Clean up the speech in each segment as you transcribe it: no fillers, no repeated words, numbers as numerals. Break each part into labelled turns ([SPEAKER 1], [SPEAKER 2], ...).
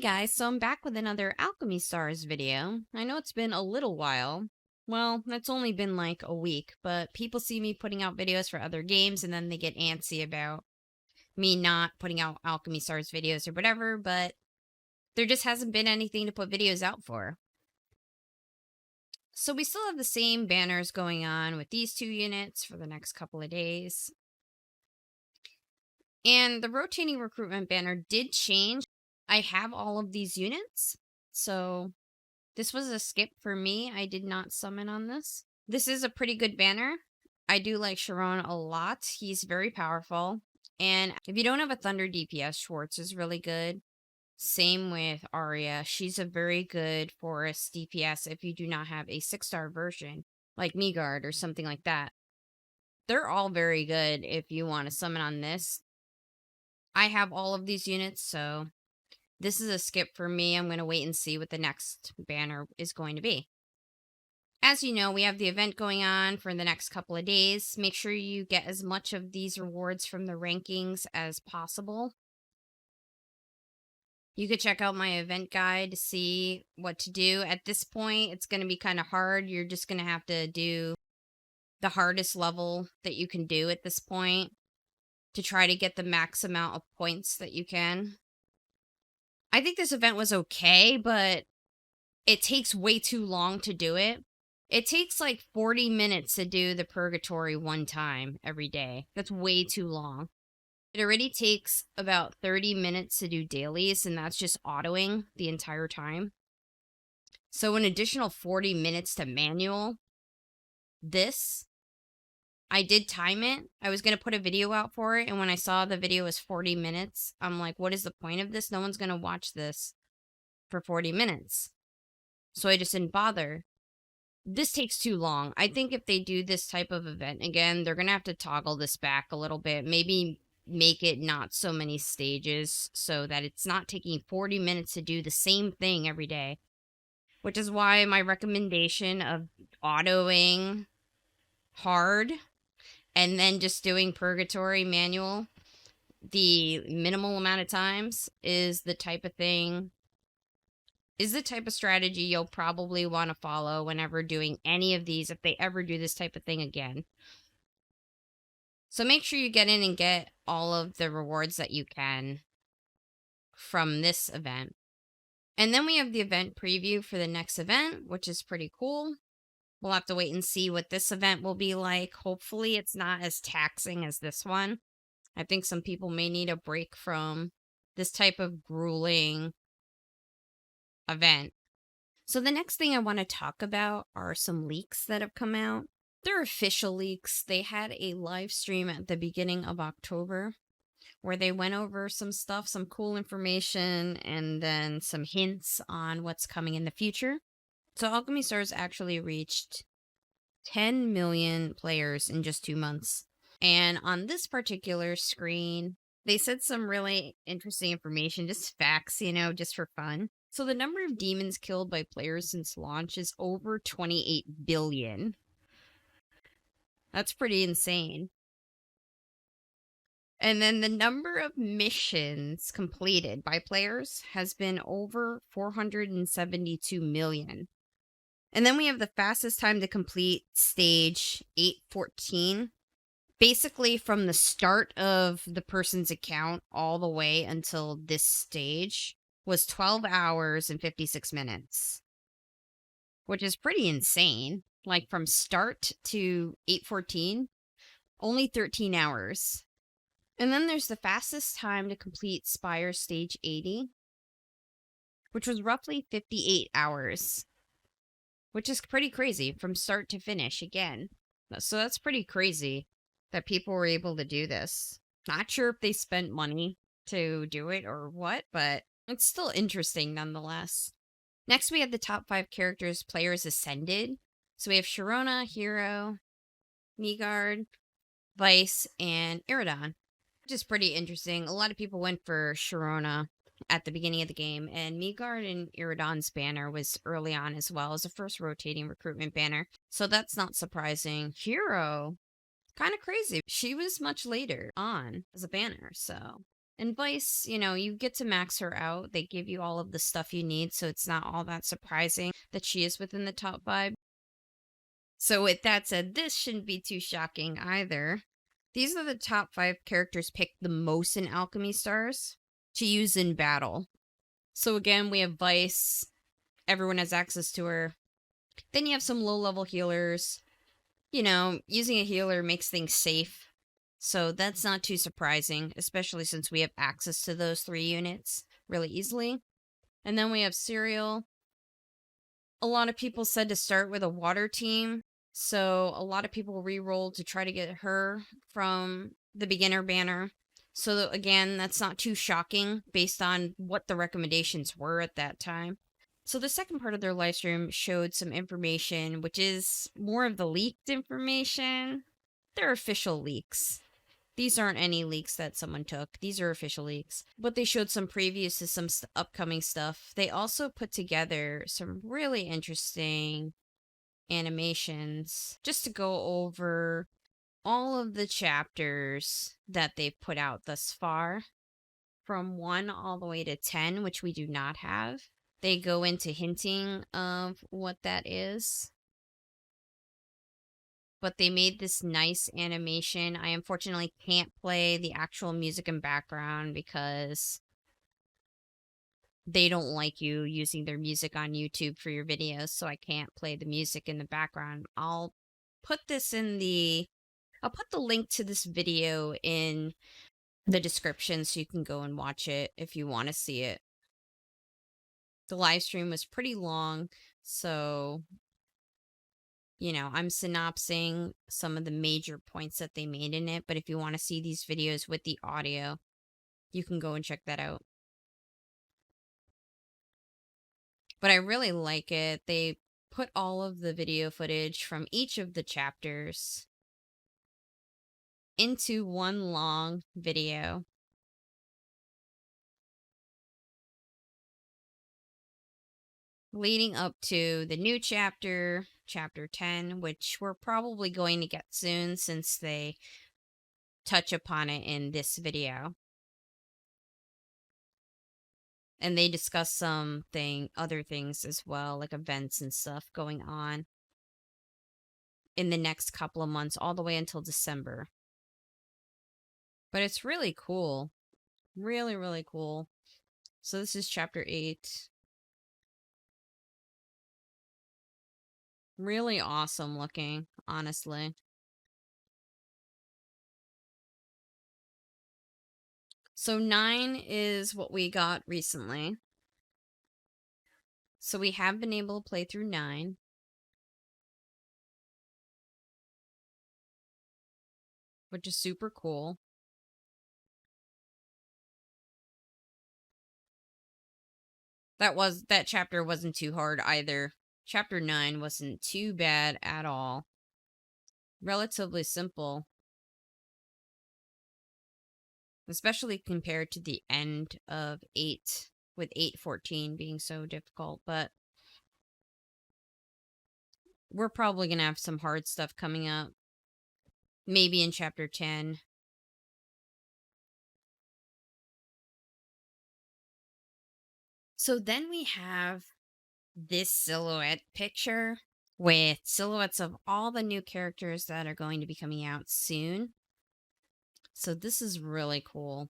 [SPEAKER 1] Hey guys, so I'm back with another Alchemy Stars video. I know it's been a little while. Well, it's only been like a week, but people see me putting out videos for other games and then they get antsy about me not putting out Alchemy Stars videos or whatever, but there just hasn't been anything to put videos out for. So we still have the same banners going on with these two units for the next couple of days. And the rotating recruitment banner did change. I have all of these units, so this was a skip for me. I did not summon on this. This is a pretty good banner. I do like Sharon a lot. He's very powerful. And if you don't have a Thunder DPS, Schwartz is really good. Same with Arya. She's a very good Forest DPS if you do not have a 6-star version, like Meagard or something like that. They're all very good if you want to summon on this. I have all of these units, so this is a skip for me. I'm going to wait and see what the next banner is going to be. As you know, we have the event going on for the next couple of days. Make sure you get as much of these rewards from the rankings as possible. You could check out my event guide to see what to do. At this point, it's going to be kind of hard. You're just going to have to do the hardest level that you can do at this point to try to get the max amount of points that you can. I think this event was okay, but it takes way too long to do it. It takes like 40 minutes to do the purgatory one time every day. That's way too long. It already takes about 30 minutes to do dailies, and that's just autoing the entire time. So an additional 40 minutes to manual this. I did time it. I was going to put a video out for it, and when I saw the video was 40 minutes, I'm like, what is the point of this? No one's going to watch this for 40 minutes. So I just didn't bother. This takes too long. I think if they do this type of event again, they're going to have to toggle this back a little bit. Maybe make it not so many stages so that it's not taking 40 minutes to do the same thing every day. Which is why my recommendation of autoing hard and then just doing purgatory manual the minimal amount of times is the type of thing, is the type of strategy you'll probably want to follow whenever doing any of these, if they ever do this type of thing again. So make sure you get in and get all of the rewards that you can from this event. And then we have the event preview for the next event, which is pretty cool. We'll have to wait and see what this event will be like. Hopefully it's not as taxing as this one. I think some people may need a break from this type of grueling event. So the next thing I want to talk about are some leaks that have come out. They're official leaks. They had a live stream at the beginning of October where they went over some stuff, some cool information, and then some hints on what's coming in the future. So Alchemy Stars actually reached 10 million players in just 2 months. And on this particular screen, they said some really interesting information, just facts, just for fun. So the number of demons killed by players since launch is over 28 billion. That's pretty insane. And then the number of missions completed by players has been over 472 million. And then we have the fastest time to complete stage 814. Basically from the start of the person's account all the way until this stage was 12 hours and 56 minutes. Which is pretty insane. Like from start to 814, only 13 hours. And then there's the fastest time to complete Spire stage 80, which was roughly 58 hours. Which is pretty crazy from start to finish again. So that's pretty crazy that people were able to do this. Not sure if they spent money to do it or what, but it's still interesting nonetheless. Next, we have the top 5 characters players ascended. So we have Sharona, Hero, Meagard, Vice, and Iradan, which is pretty interesting. A lot of people went for Sharona at the beginning of the game, and Meagard and Iradan's banner was early on as well as the first rotating recruitment banner. So that's not surprising. Hero, kind of crazy. She was much later on as a banner, so And Vice, you get to max her out. They give you all of the stuff you need, so it's not all that surprising that she is within the top 5. So with that said, this shouldn't be too shocking either. These are the top 5 characters picked the most in Alchemy Stars to use in battle. So again, we have Vice. Everyone has access to her. Then you have some low-level healers. Using a healer makes things safe. So that's not too surprising, especially since we have access to those 3 units really easily. And then we have Serial. A lot of people said to start with a water team. So a lot of people re-rolled to try to get her from the beginner banner. So again, that's not too shocking based on what the recommendations were at that time. So the second part of their live stream showed some information, which is more of the leaked information. They're official leaks. These aren't any leaks that someone took. These are official leaks. But they showed some previews to some upcoming stuff. They also put together some really interesting animations just to go over all of the chapters that they've put out thus far, from 1 all the way to 10, which we do not have. They go into hinting of what that is. But they made this nice animation. I unfortunately can't play the actual music and background because they don't like you using their music on YouTube for your videos, so I can't play the music in the background. I'll put the link to this video in the description so you can go and watch it if you want to see it. The live stream was pretty long, so I'm synopsing some of the major points that they made in it, but if you want to see these videos with the audio, you can go and check that out. But I really like it. They put all of the video footage from each of the chapters into one long video. Leading up to the new chapter, chapter 10, which we're probably going to get soon since they touch upon it in this video. And they discuss other things as well, like events and stuff going on in the next couple of months, all the way until December. But it's really cool. Really, really cool. So this is chapter 8. Really awesome looking, honestly. So 9 is what we got recently. So we have been able to play through 9. Which is super cool. That chapter wasn't too hard either. Chapter 9 wasn't too bad at all. Relatively simple. Especially compared to the end of 8, with 8:14 being so difficult, but we're probably going to have some hard stuff coming up. Maybe in chapter 10. So then we have this silhouette picture with silhouettes of all the new characters that are going to be coming out soon. So this is really cool.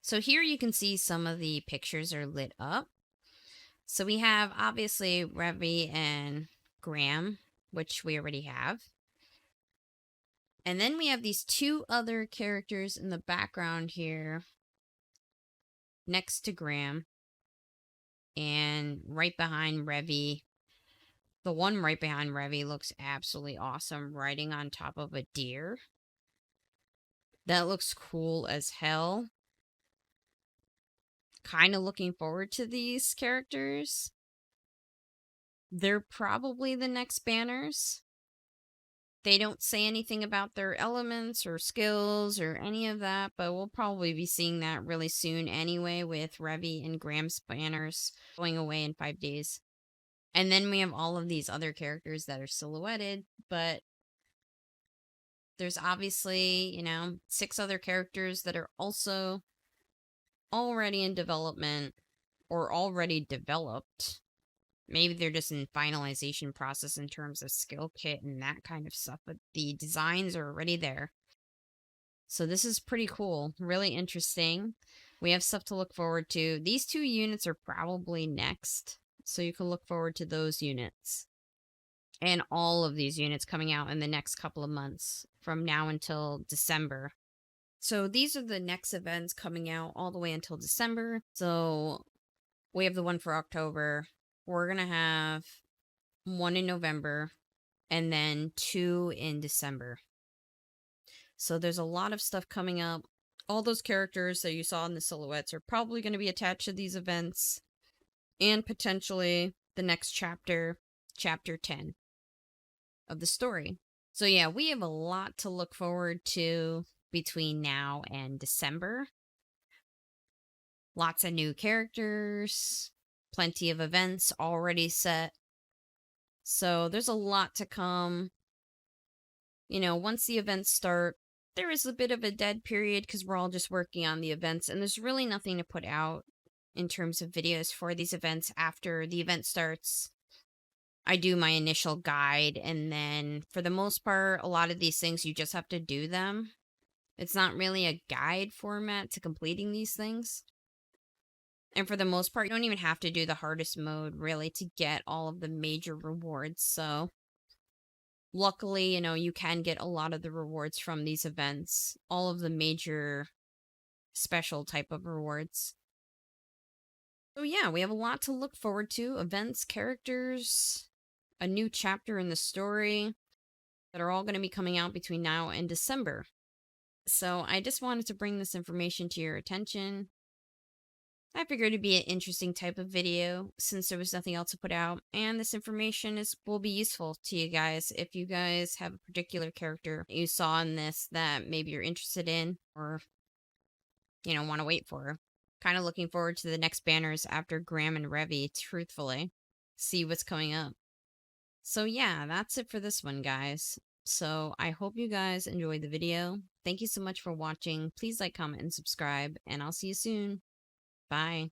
[SPEAKER 1] So here you can see some of the pictures are lit up. So we have obviously Revy and Graham, which we already have. And then we have these 2 other characters in the background here next to Graham and right behind Revy. The one right behind Revy looks absolutely awesome, riding on top of a deer. That looks cool as hell. Kind of looking forward to these characters. They're probably the next banners. They don't say anything about their elements or skills or any of that, but we'll probably be seeing that really soon anyway, with Revy and Graham's banners going away in 5 days. And then we have all of these other characters that are silhouetted, but there's obviously, 6 other characters that are also already in development or already developed. Maybe they're just in finalization process in terms of skill kit and that kind of stuff, but the designs are already there. So this is pretty cool, really interesting. We have stuff to look forward to. These 2 units are probably next, so you can look forward to those units. And all of these units coming out in the next couple of months from now until December. So these are the next events coming out all the way until December. So we have the one for October. We're going to have one in November and then 2 in December. So there's a lot of stuff coming up. All those characters that you saw in the silhouettes are probably going to be attached to these events and potentially the next chapter, chapter 10 of the story. So yeah, we have a lot to look forward to between now and December. Lots of new characters, plenty of events already set. So there's a lot to come. You know, once the events start, there is a bit of a dead period because we're all just working on the events, and there's really nothing to put out in terms of videos for these events after the event starts. I do my initial guide, and then for the most part, a lot of these things you just have to do them. It's not really a guide format to completing these things. And for the most part, you don't even have to do the hardest mode really to get all of the major rewards. So luckily, you know, you can get a lot of the rewards from these events, all of the major special type of rewards. So yeah, we have a lot to look forward to. Events, characters, a new chapter in the story that are all going to be coming out between now and December. So I just wanted to bring this information to your attention. I figured it'd be an interesting type of video since there was nothing else to put out, and this information will be useful to you guys if you guys have a particular character you saw in this that maybe you're interested in or, you know, want to wait for. Kind of looking forward to the next banners after Graham and Revy, truthfully. See what's coming up. So yeah, that's it for this one, guys. So I hope you guys enjoyed the video. Thank you so much for watching. Please like, comment, and subscribe, and I'll see you soon. Bye.